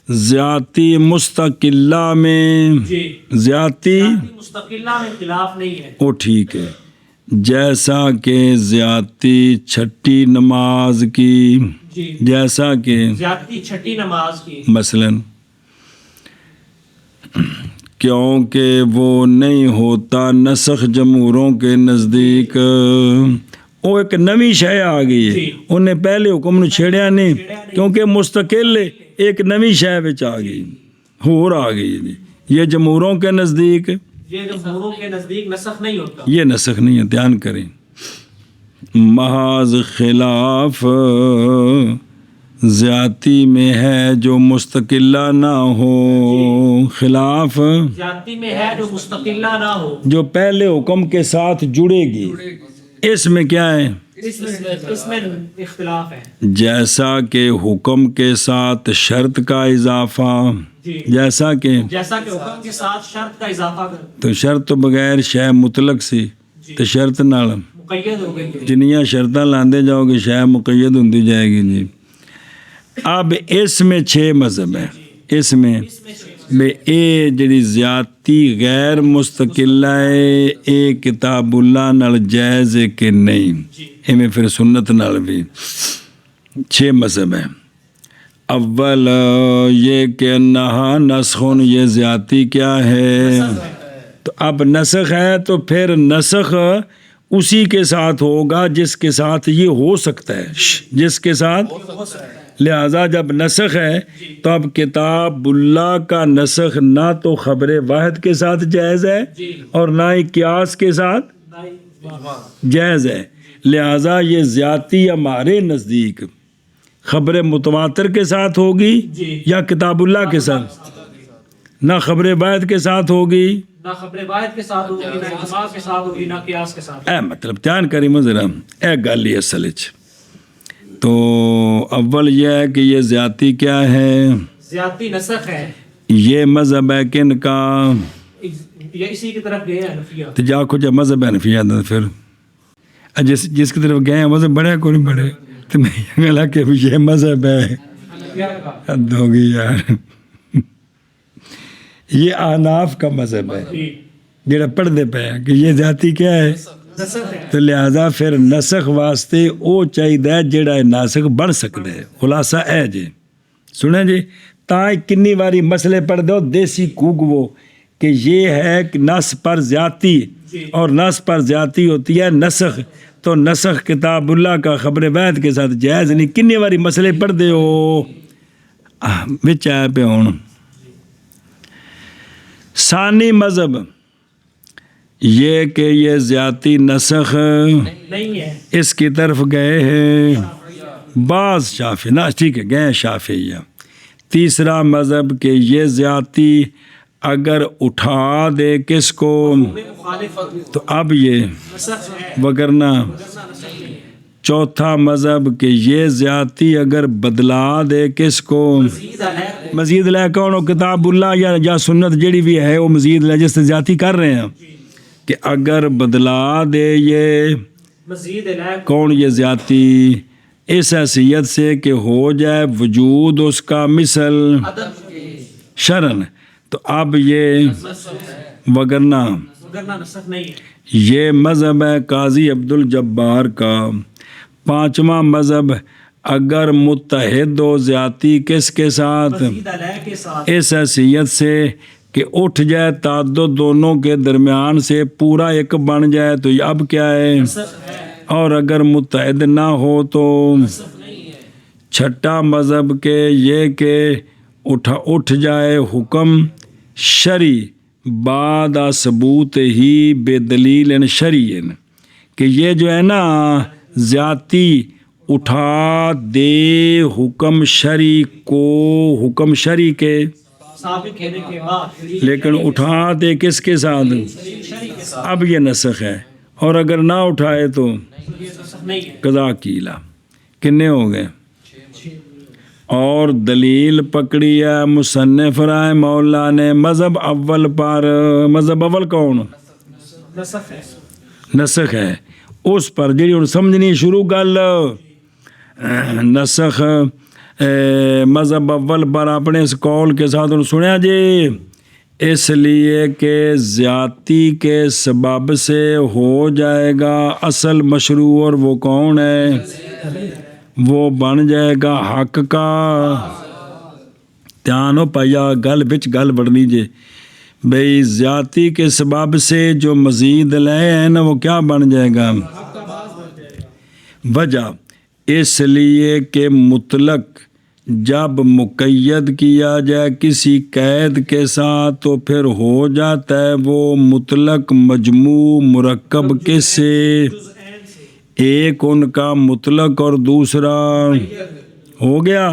زیادتی مستقلہ میں زیادتی مستقلہ میں خلاف نہیں ہے وہ ٹھیک ہے جیسا کہ زیادتی چھٹی نماز کی جیسا کہ زیادتی چھٹی نماز کی مثلاً کیونکہ وہ نہیں ہوتا نسخ جمہوروں کے نزدیک وہ ایک نوی شے آ گئی ہے انہیں پہلے حکم نے چھیڑیا نہیں کیونکہ مستقل ایک نوی شے وچ آ گئی ہور آ گئی یہ جمہوروں کے نزدیک یہ جمہوروں کے نزدیک نسخ نہیں ہوتا یہ نسخ نہیں ہے دھیان کریں محض خلاف زیادتی میں ہے جو مستقلہ نہ ہو خلاف زیادتی میں ہے جو مستقلہ نہ ہو جو پہلے حکم کے ساتھ جڑے گی اس میں کیا ہے اس میں اختلاف ہے جیسا کہ حکم کے ساتھ شرط کا اضافہ جیسا کہ حکم کے ساتھ شرط کا اضافہ کر تو شرط تو بغیر شے مطلق سی تو شرط نال مقید ہو گئی جنیاں شرطاں لاندے جاؤ گے شے مقید ہوندی جائے گی جی اب اس میں 6 مذہب ہیں اس میں بے اے جڑی زیادتی غیر مستقلہ ہے اے کتاب اللہ نال جائز ہے کہ نہیں اے میں پھر سنت نال بھی 6 مذہب ہیں اول یہ کہ انہا نسخن یہ زیادتی کیا ہے تو اب نسخ ہے تو پھر نسخ اسی کے ساتھ ہوگا جس کے ساتھ یہ ہو سکتا ہے جس کے ساتھ لہذا جب نسخ ہے تو اب کتاب اللہ کا نسخ نہ تو خبر واحد کے ساتھ جائز ہے اور نہ ہی قیاس کے ساتھ جائز ہے. لہٰذا یہ زیادتی ہمارے نزدیک خبر متواتر کے ساتھ ہوگی یا کتاب اللہ کے ساتھ؟ نہ خبر واحد کے ساتھ ہوگی، نہ خبر واحد کے ساتھ ہوگی، نہ اجماع کے ساتھ ہوگی، نہ قیاس کے ساتھ. اے مطلب دھیان کری مذرا اے گل یہ اصل وچ. تو اول یہ ہے کہ یہ زیادتی کیا ہے؟ زیادتی نسخ ہے. یہ مذہب ہے کن کا؟ یہ اسی کی طرف گئے ہیں حنفیہ. تو جا کو جب مذہب حنفیہ ہے پھر جس کی طرف گئے ہیں مذہب بڑے کو نہیں بڑے، تو میں یہ گلا کہ یہ مذہب ہے، حنفیہ کا. حد ہوگی یار. یہ احناف کا مذہب ہے جڑا پڑھتے پے کہ یہ ذاتی کیا ہے؟ نسخ ہے. تو لہذا پھر نسخ واسطے او چاہیے جڑا ناسخ بن سکتا ہے. خلاصہ ہے جی سنیں جی تاں کنی واری مسئلے پڑھ دو دیسی کوگ وہ کہ یہ ہے کہ نس پر زیادتی اور نس پر زیادتی ہوتی ہے نسخ. تو نسخ کتاب اللہ کا خبر واحد کے ساتھ جائز نہیں. کنی واری مسئلے پڑھ دے ہو بچ آئے پہ ہوں. ثانی مذہب یہ کہ یہ زیادتی نسخ نہیں ہے، اس کی طرف گئے ہیں بعض شافعی نا، ٹھیک ہے گئے شافعیہ. تیسرا مذہب کہ یہ زیادتی اگر اٹھا دے کس کو مخالف تو اب یہ نسخ ہے، وگرنہ. نسخ نہیں ہے. چوتھا مذہب کہ یہ زیادتی اگر بدلا دے کس کو مزید ہے. مزید لے کون ہو؟ کتاب اللہ یا سنت جڑی بھی ہے وہ مزید لے جس سے زیادتی کر رہے ہیں کہ اگر بدلا دے یہ مزید ہے. کون یہ زیادتی اس حیثیت سے کہ ہو جائے وجود اس کا مثل شرن. تو اب یہ وگرنہ نسخ نہیں ہے. یہ مذہب ہے قاضی عبد الجبار کا. پانچواں مذہب اگر متحد و زیادتی کس کے ساتھ؟ مزید علیہ کے ساتھ. اس حیثیت سے کہ اٹھ جائے تعدد دونوں کے درمیان سے پورا ایک بن جائے تو یہ اب کیا ہے؟ نسخ ہے. اور اگر متحد نہ ہو تو نسخ نہیں ہے. چھٹا مذہب کہ یہ کہ اٹھ جائے حکم شرعی بعد ثبوت ہی بے دلیل شرعی کہ یہ جو ہے نا زیادتی اٹھا دے حکم شرعی کو حکم شرعی کے ثابت ہونے کے بعد لیکن اٹھا دے کس کے ساتھ؟ شرعی کے ساتھ. اب یہ نسخ ہے. اور اگر نہ اٹھائے تو یہ نسخ نہیں ہے. قضا کیلا. کتنے ہو گئے؟ اور دلیل پکڑی ہے مصنف رائے مولا نے مذہب اول پر. مذہب اول کون؟ نسخ ہے. نسخ ہے. اس پر جی ہوں سمجھنی شروع گل نسخ مذہب اول پر اپنے اس قول کے ساتھ سنیا جی اس لیے کہ زیادتی کے سبب سے ہو جائے گا اصل مشروع اور وہ کون ہے؟ وہ بن جائے گا حق کا. دھیان ہو پایا گل بچ گل بڑھنی جے بھئی زیادتی کے سبب سے جو مزید لے ہیں نا وہ کیا بن جائے گا؟ وجہ اس لیے کہ مطلق جب مقید کیا جائے کسی قید کے ساتھ تو پھر ہو جاتا ہے وہ مطلق مجموع مرکب کس سے؟ ایک ان کا مطلق اور دوسرا ہو گیا.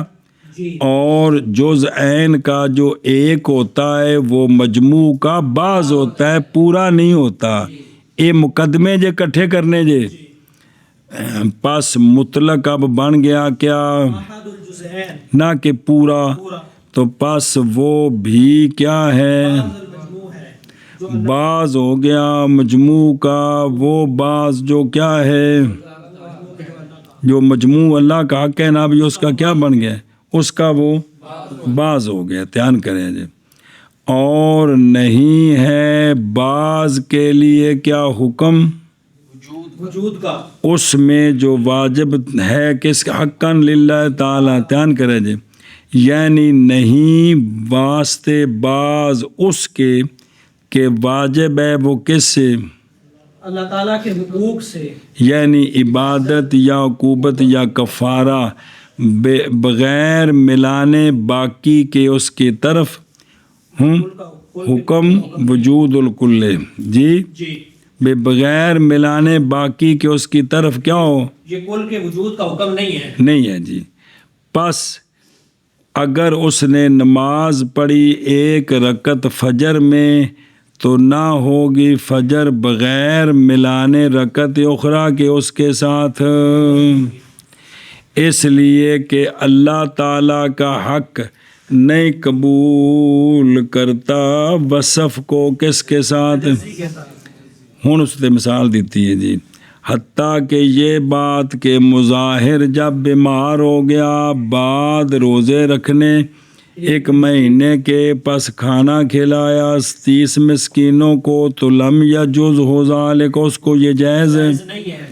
اور جز عین کا جو ایک ہوتا ہے وہ مجموع کا بعض ہوتا ہے پورا نہیں ہوتا. اے مقدمے جے کٹھے کرنے جے پس مطلق اب بن گیا کیا نہ کہ پورا. تو پس وہ بھی کیا ہے؟ بعض ہو گیا مجموع کا. وہ بعض جو کیا ہے جو مجموع اللہ کا حق ہے نا بھی اس کا کیا بن گیا؟ اس کا وہ بعض ہو گیا. دھیان کریں جی. اور نہیں ہے بعض کے لیے کیا حکم وجود کا اس میں جو واجب ہے کس حقاً للہ تعالی. دھیان کریں جی یعنی نہیں واسطے بعض اس کے کہ واجب ہے وہ کس سے؟ اللہ تعالیٰ کے حقوق سے. یعنی عبادت یا عقوبت یا کفارہ بغیر ملانے باقی کے اس کی طرف حکم وجود الکل. جی بے بغیر ملانے باقی کے اس کی طرف کیا ہو؟ یہ کل کے وجود کا حکم نہیں ہے. نہیں ہے جی. پس اگر اس نے نماز پڑھی 1 رکعت فجر میں تو نہ ہوگی فجر بغیر ملانے رکعت اخری کے اس کے ساتھ، اس لیے کہ اللہ تعالیٰ کا حق نہیں قبول کرتا وصف کو کس کے ساتھ. ہن اس نے مثال دیتی ہے جی. حتیٰ کہ یہ بات کہ مظاہر جب بیمار ہو گیا بعد روزے رکھنے 1 مہینے کے پس کھانا کھلایا 30 مسکینوں کو تو لم یجوز ہو ذالک، اس کو یہ جائز ہے. نہیں ہے.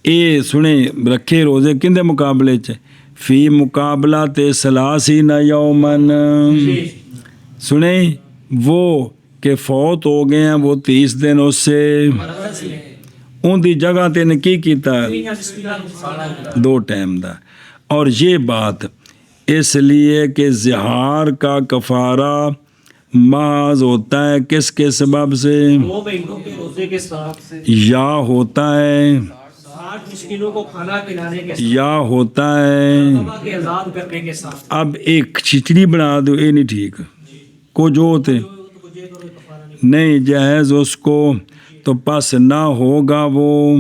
اے سنیں رکھے روزے کندے مقابلے چ فی مقابلہ تے ثلاثین یومن، سنیں وہ کہ فوت ہو گئے ہیں وہ 30 دن اس سے ان دی جگہ تے نے کی کیتا 2 ٹائم دا. اور یہ بات اس لیے کہ زہار کا کفارہ محض ہوتا ہے کس کے سبب سے؟ 2 مہینوں کے روزے کے ساتھ، یا ہوتا ہے 60 مسکینوں کو کھانا کھلانے کے ساتھ، یا ہوتا ہے تباہ کے آزاد کرنے کے ساتھ. اب ایک کھچڑی بنا دو، یہ نہیں ٹھیک. کو جو ہوتے نہیں جائز اس کو تو پس نہ ہوگا وہ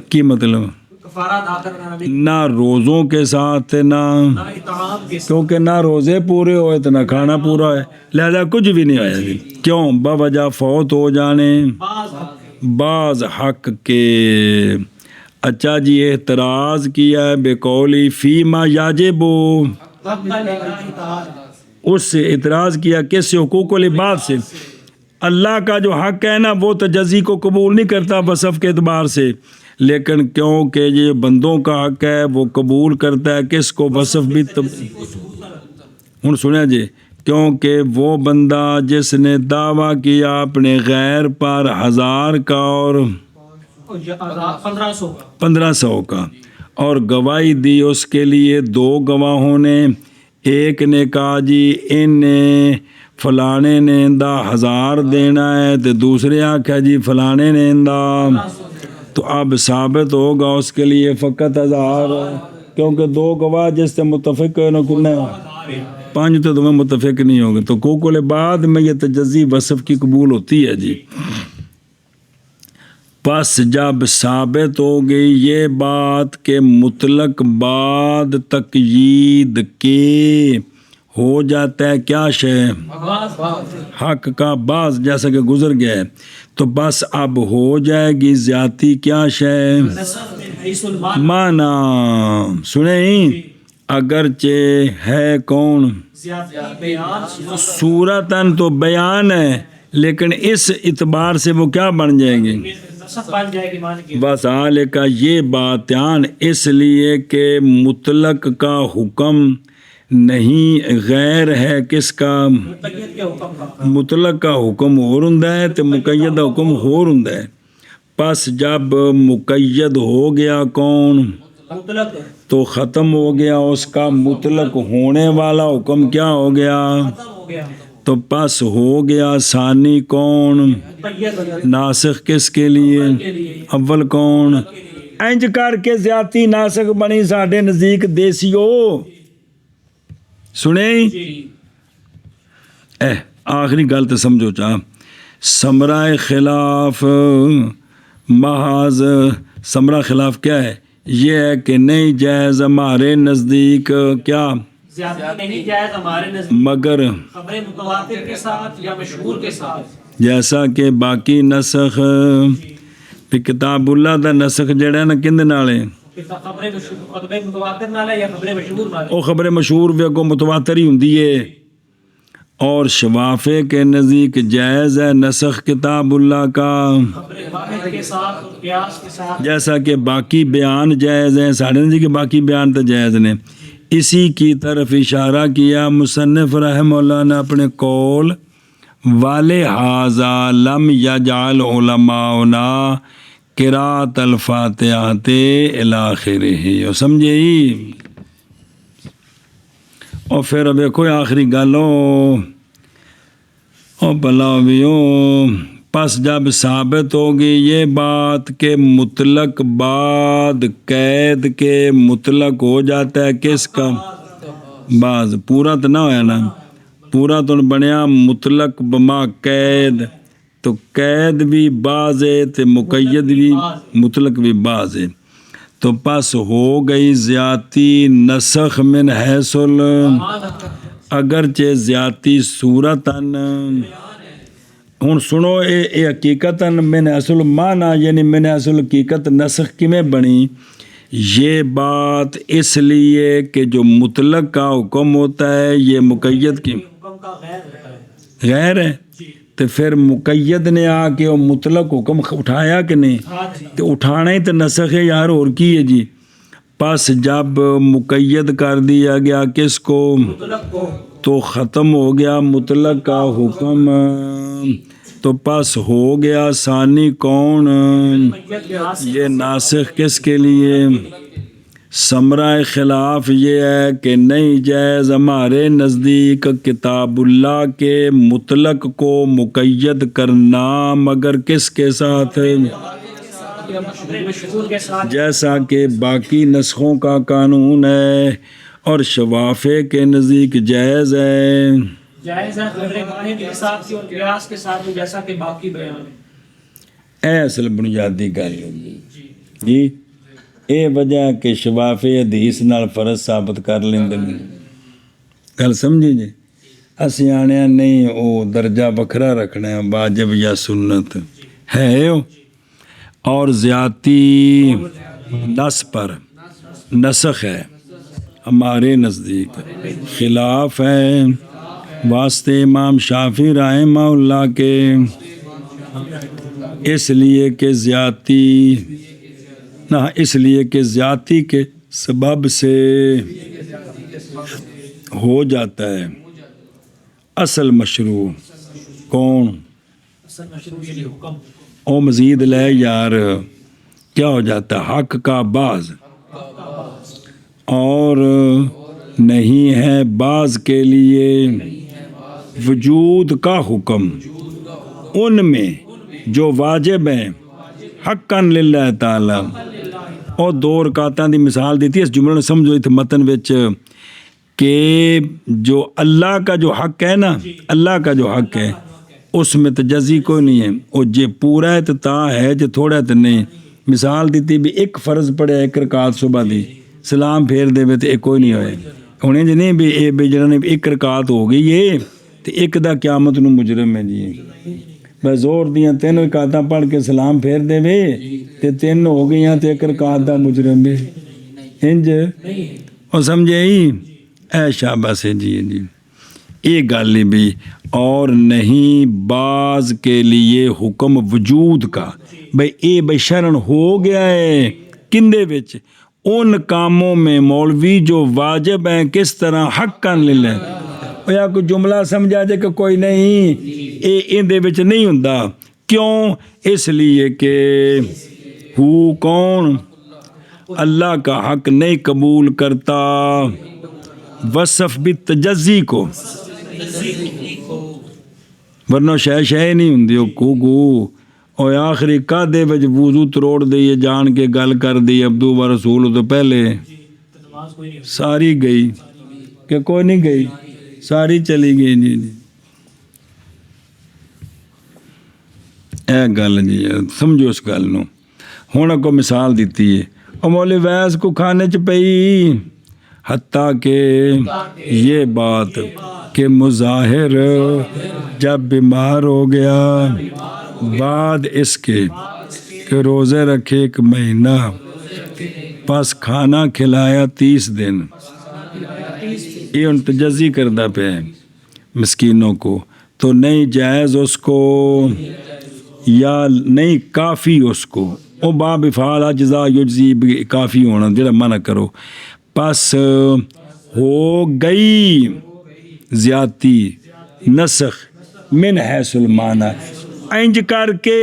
کی مطلب کفارہ ادا کرنا بھی، نہ روزوں کے ساتھ نہ نہ اطعام کے ساتھ. کیونکہ نہ روزے پورے ہوئے تو نہ کھانا پورا ہے، لہذا کچھ بھی نہیں آیا جی. کیوں؟ بوجہ فوت ہو جانے بعض حق کے. اچھا جی اعتراض کیا ہے بقولی فیما یاجب، اس سے اعتراض کیا کس سے؟ حقوق العباد سے. اللہ کا جو حق ہے نا وہ تجزی کو قبول نہیں کرتا وصف کے اعتبار سے، لیکن کیونکہ یہ بندوں کا حق ہے وہ قبول کرتا ہے کس کو؟ وصف بھی. ہن سنیں جی، کیونکہ وہ بندہ جس نے دعویٰ کیا اپنے غیر پر 1000 کا اور 1500 کا اور گواہی دی اس کے لیے 2 گواہوں نے، ایک نے کہا جی ان نے فلانے نے اندہ 1000 دینا ہے تو دوسرے آکھا جی فلانے نے اندہ، تو اب ثابت ہوگا اس کے لیے فقط 1000، کیونکہ 2 گواہ جس سے متفق ہے نا کن 5 تو تمہیں متفق نہیں ہوگے. تو حقوق بعد میں یہ تجزی وصف کی قبول ہوتی ہے جی. پس جب ثابت ہو گئی یہ بات کہ مطلق بعد تقیید کے ہو جاتا ہے کیا شے؟ حق کا بعض، جیسا کہ گزر گیا ہے، تو بس اب ہو جائے گی زیادتی کیا شے؟ مانا. سنیں اگرچہ ہے کون؟ صورتاً تو بیان ہے، لیکن اس اعتبار سے وہ کیا بن جائیں گے؟ بس حال کا یہ باتیان اس لیے کہ مطلق کا حکم نہیں غیر ہے کس کا؟ مطلق کا حکم اور ہوندا ہے تو مقید کا حکم اور ہوندا ہے. پس جب مقید ہو گیا کون؟ تو ختم ہو گیا اس کا مطلق ہونے والا حکم کیا ہو گیا؟ تو پس ہو گیا ثانی کون؟ ناسخ کس کے لیے؟ اول کون؟ انج کر کے زیادتی ناسخ بنی ساڈے نزدیک دیسیو. سنیں آخری گل تو سمجھو چاہ ثمرہ خلاف محض ثمرہ خلاف کیا ہے؟ یہ ہے کہ نہیں جائز ہمارے نزدیک کیا؟ نہیں جائز ہمارے نزدیک مگر خبر متواتر کے ساتھ یا مشہور کے ساتھ، جیسا کہ باقی نسخ پھر کتاب اللہ دا نسخ جڑا ہے نا کندے نال ہے؟ خبر متواتر نال ہے یا خبر مشہور نال؟ او خبر مشہور بھی کو متواتر ہی ہوندی ہے. اور شوافے کے نزدیک جائز ہے نسخ کتاب اللہ کا، جیسا کہ باقی بیان جائز ہیں. ساڑھے نزدیک باقی بیان تو جائز نے. اسی کی طرف اشارہ کیا مصنف رحمہ اللہ نے اپنے قول وَلِهَٰذَا لَمْ يَجْعَلْ عُلَمَاؤُنَا قِرَاءَةَ الْفَاتِحَةِ إِلَىٰ آخِرِهِ. اور سمجھے ہی؟ اور پھر اب کوئی آخری گل ہو بلا بھی ہو پس جب ثابت ہوگی یہ بات کہ مطلق بعد قید کے مطلق ہو جاتا ہے کس کا؟ بعض. پورا تو نہ ہویا نا، پورا تو بنیا مطلق بما قید، تو قید بھی بعض ہے تو مقید بھی مطلق بھی بعض ہے. تو پس ہو گئی زیادتی نسخ من حیث اگرچہ زیادتی صورتاً. ہوں سنو اے حقیقتاً من حیث المعنی یعنی من حیث الحقیقت نسخ کیویں بنی؟ یہ بات اس لیے کہ جو مطلق کا حکم ہوتا ہے یہ مقید کی حکم کا غیر ہوتا ہے. غیر ہے. تو پھر مقید نے آ کے وہ مطلق حکم اٹھایا کہ نہیں؟ تو اٹھانا ہی تو نسخ ہے یار، اور کی ہے جی. پس جب مقید کر دیا گیا کس کو؟ مطلق کو، تو ختم ہو گیا مطلق کا حکم. تو پس ہو گیا ثانی کون؟ یہ ناسخ کس کے لیے؟ ثمرہ خلاف یہ ہے کہ نہیں جائز ہمارے نزدیک کتاب اللہ کے مطلق کو مقید کرنا مگر کس کے ساتھ؟ مشہور کے ساتھ، جیسا کہ باقی نسخوں کا قانون ہے اور شوافے کے نزدیک جائز ہے. جائز ہے خبر گاہی کے حساب سے اور قیاس کے ساتھ جیسا کہ باقی بیان ہے. اے اصل بنیادی گل جی. اے وجہ کہ شفافے حدیث نال فرض ثابت کر لیندے نے. گل سمجھی جی؟ اسی آنے نہیں او درجہ وکھرا رکھنا ہے واجب یا سنت ہے. اور زیادتی نس پر نسخ ہے ہمارے نزدیک خلاف ہے واسطے امام شافعی رحمہ اللہ کے، اس لیے کہ زیادتی کے سبب سے ہو جاتا ہے اصل مشروع. کون؟ اصل مشروع یعنی حکم. او مزید لے یار، کیا ہو جاتا ہے حق کا بعض اور نہیں ہے بعض کے لیے وجود کا حکم ان میں جو واجب ہیں حقاً للہ تعالی. اور 2 رکعتاں دی مثال دیتی ہے اس جملے نے سمجھو اس متن وچ کہ جو اللہ کا جو حق ہے نا، اللہ کا جو حق ہے اس میں تجزی کوئی نہیں ہے. اور جے پورا ہے تو تا ہے، جے تھوڑا ہے تو نہیں. مثال دیتی بھی ایک فرض پڑھے 1 رکعت صبح دی سلام پھیر دے تو ایک کوئی نہیں ہوئے. انہیں جی نہیں بھی اے بے جنہوں نے 1 رکعت ہو گئی ہے تو ایک دا قیامت نو مجرم ہے جی. بس زور دیاں 3 رکعتاں پڑھ کے سلام پھیر دے وے تے 3 ہو گئی ہیں تے 1 رکعت دا مجرم ہے. انج اور سمجھے ہی اے شاباش ہے جی. یہ گل بھی اور نہیں بعض کے لیے حکم وجود کا. بھئی اے بشرن ہو گیا ہے کندے وچ؟ ان کاموں میں مولوی جو واجب ہیں کس طرح حقاً للہ. یا کوئی جملہ سمجھا جائے کہ کوئی نہیں اے اندے وچ نہیں ہوندا. کیوں؟ اس لیے کہ ہو کون؟ اللہ کا حق نہیں قبول کرتا وصف بھی تجزی کو، ورنہ شے نہیں ہوندی. کو اور آخری کادے وچ وضو تروڑ دئیے جان کے گل کر دی عبدو و رسول تو پہلے ساری گئی کہ کوئی نہیں گئی، ساری چلی گئی. جی اے گل جی سمجھو اس گل نو. ہن کو مثال دیتی ہے او مولوی ویس کو کھانے چ پئی حتیٰ کہ یہ بات کہ مظاہر جب بیمار ہو گیا بعد اس کے کہ روزے رکھے 1 مہینہ پس کھانا کھلایا 30 دن. یہ ان تجزی کردہ پہ مسکینوں کو تو نہیں جائز اس کو یا نہیں کافی اس کو. او باب افعال جزا یجزی کافی ہونا جڑا منع کرو. پس ہو گئی زیادتی نسخ من حیث المعنی انج کر کے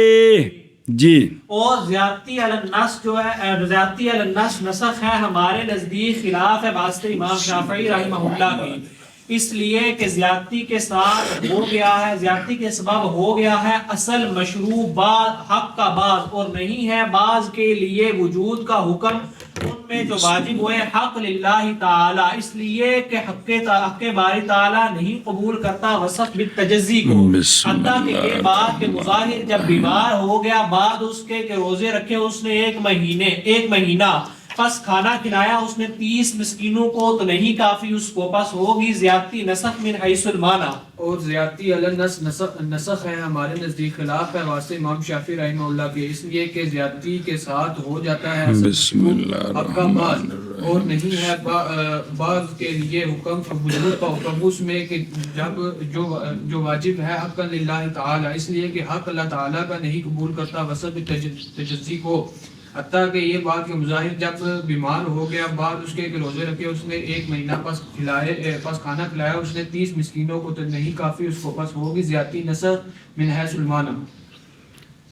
جی. اور زیادتی علی النص جو ہے زیادتی علی النص نسخ ہے ہمارے نزدیک خلاف ہے واسطے امام شافعی رحمہ اللہ کی. اس لیے کہ زیادتی کے ساتھ ہو گیا ہے، زیادتی کے سبب ہو گیا ہے اصل مشروع بعض حق کا بعض، اور نہیں ہے بعض کے لیے وجود کا حکم ان میں جو واجب ہوئے حق للہ تعالی، اس لیے کہ حق باری تعالی نہیں قبول کرتا وصف بالتجزی کو، حتیٰ کہ یہ بات کہ مظاہر جب بیمار ہو گیا بعد اس کے کہ روزے رکھے اس نے ایک مہینہ پس کھانا کھلایا اس نے 30 مسکینوں کو تو نہیں کافی اس کو، پس ہوگی زیادتی نسخ من حیث المعنی، اور زیادتی علی نسخ ہے ہمارے نزدیک خلاف ہے واسطے امام شافعی رحمہ اللہ کے، اس لیے کہ زیادتی کے ساتھ ہو جاتا ہے بسم اللہ حق کا بعض، اور نہیں ہے بعض کے لیے حکم وجود کا حکم اس میں کہ جب جو واجب ہے حق للہ تعالی، اس لیے کہ حق اللہ تعالیٰ کا نہیں قبول کرتا وصف تجزی کو، حتیٰ کہ یہ بات کہ مظاہر جب بیمار ہو گیا بعد اس کے روزے رکھے اس نے 1 مہینہ پس کھانا کھلایا اس نے 30 مسکینوں کو تو نہیں کافی اس کو، پس ہوگی زیادتی نسخ من حیث المعنی۔